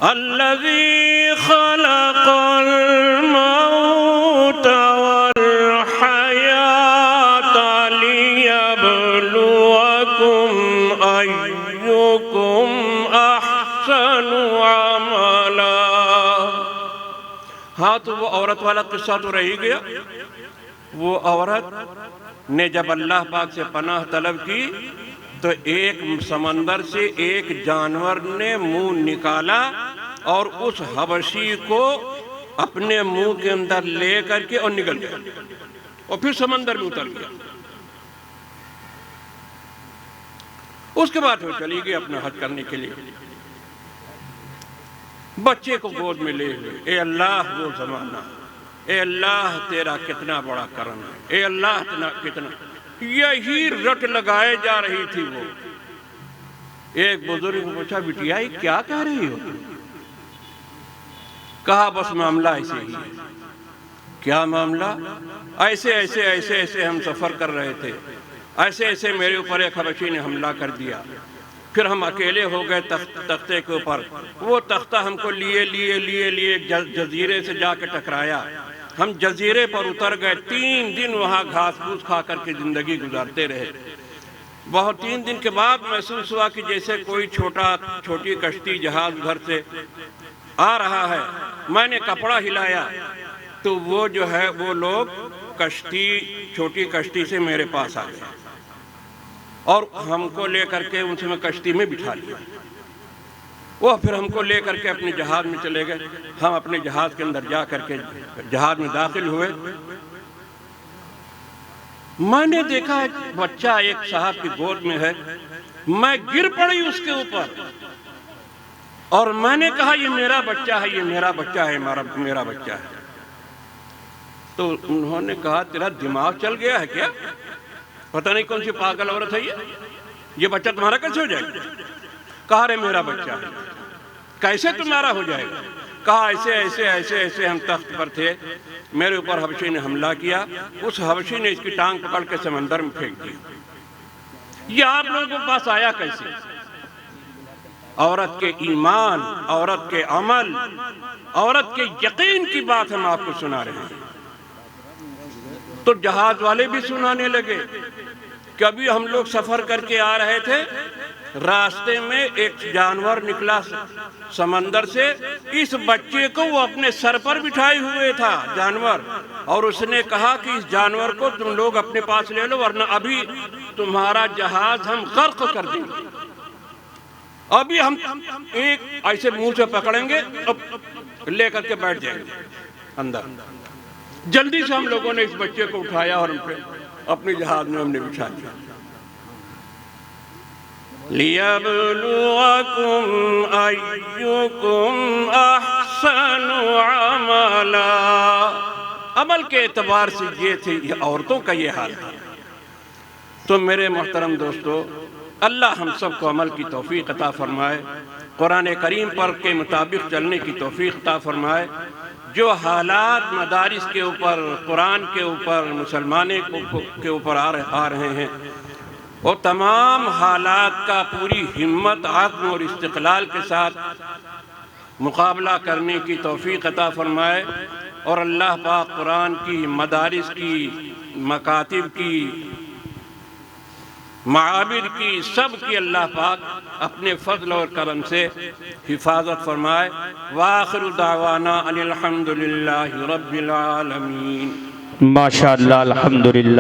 الذی خلق الموت والحیات لیبلوکم ایکم احسن عملا. ہاں تو وہ عورت والا قصہ تو رہ گیا. وہ عورت نے جب اللہ پاک سے پناہ طلب کی تو ایک سمندر سے ایک جانور نے منہ نکالا اور اس حبشی کو اپنے منہ کے اندر لے کر کے اور نکل گیا اور پھر سمندر میں اتر گیا. اس کے بعد وہ چلی گئی اپنا حج کرنے کے لیے. بچے کو گود میں لے ہوئے، اے اللہ وہ زمانہ، اے اللہ تیرا کتنا بڑا کرم ہے، اے اللہ کتنا. یہی رٹ لگائے جا رہی تھی. وہ ایک بزرگ نے پوچھا بٹیا یہ کیا کہہ رہی ہو؟ کہا بس معاملہ ایسے ہی ہے. کیا معاملہ؟ ایسے ایسے ایسے ایسے ہم سفر کر رہے تھے، ایسے ایسے میرے اوپر ایک حبشی نے حملہ کر دیا، پھر ہم اکیلے ہو گئے تختے کے اوپر. وہ تختہ ہم کو لیے جزیرے سے جا کے ٹکرایا. ہم جزیرے پر اتر گئے، 3 دن وہاں گھاس پھوس کھا کر کے زندگی گزارتے رہے. بہت 3 دن کے بعد محسوس ہوا کہ جیسے کوئی چھوٹی کشتی جہاز گھر سے آ رہا ہے. میں نے کپڑا ہلایا تو وہ جو ہے وہ لوگ چھوٹی کشتی سے میرے پاس آ گئے اور ہم کو لے کر کے ان سے میں کشتی میں بٹھا لیا. وہ پھر ہم کو لے کر کے اپنے جہاز میں چلے گئے. ہم اپنے جہاز کے اندر جا کر کے جہاز میں داخل ہوئے. میں نے دیکھا بچہ ایک صاحب کی گود میں ہے. میں گر پڑی اس کے اوپر اور میں نے کہا یہ میرا بچہ ہے، یہ میرا بچہ ہے، میرا بچہ ہے. تو انہوں نے کہا تیرا دماغ چل گیا ہے کیا؟ پتہ نہیں کون سی پاگل عورت ہے یہ بچہ تمہارا کیسے ہو جائے گا؟ کہا رے میرا بچہ ہے. کیسے تمہارا ہو جائے گا؟ کہا ایسے ایسے ایسے ایسے ہم تخت پر تھے، میرے اوپر حبشی نے حملہ کیا، اس حبشی نے اس کی ٹانگ پکڑ کے سمندر میں پھینک دی. یہ آپ لوگوں کے پاس آیا کیسے؟ عورت کے ایمان، عورت کے عمل، عورت کے یقین کی بات ہم آپ کو سنا رہے ہیں. تو جہاز والے بھی سنانے لگے. کبھی ہم لوگ سفر کر کے آ رہے تھے، راستے میں ایک جانور نکلا سمندر سے. اس بچے کو وہ اپنے سر پر بٹھائے ہوئے تھا جانور، اور اس نے کہا کہ اس جانور کو تم لوگ اپنے پاس لے لو ورنہ ابھی تمہارا جہاز ہم غرق کر دیں گے. ابھی ہم ایک ایسے منہ سے پکڑیں گے، لے کر کے بیٹھ جائیں گے اندر. جلدی سے ہم لوگوں نے اس بچے کو اٹھایا اور اپنے جہاز میں ہم نے بچھا دیا۔ لِيَبْلُوَكُمْ أَيُّكُمْ أَحْسَنُ عَمَلًا، عمل کے اعتبار سے یہ تھے، یہ عورتوں کا یہ حال تھا۔ تو میرے محترم دوستو، اللہ ہم سب کو عمل کی توفیق عطا فرمائے، قرآن کریم پر کے مطابق چلنے کی توفیق عطا فرمائے۔ جو حالات مدارس کے اوپر، قرآن کے اوپر، مسلمانوں کے اوپر آ رہے ہیں، وہ تمام حالات کا پوری ہمت، عزم اور استقلال کے ساتھ مقابلہ کرنے کی توفیق عطا فرمائے، اور اللہ پاک قرآن کی، مدارس کی، مکاتب کی، معابد کی، سب کی اللہ پاک اپنے فضل اور کرم سے حفاظت فرمائے۔ وآخر دعوانا ان الحمدللہ رب العالمین۔ ماشاءاللہ، الحمدللہ۔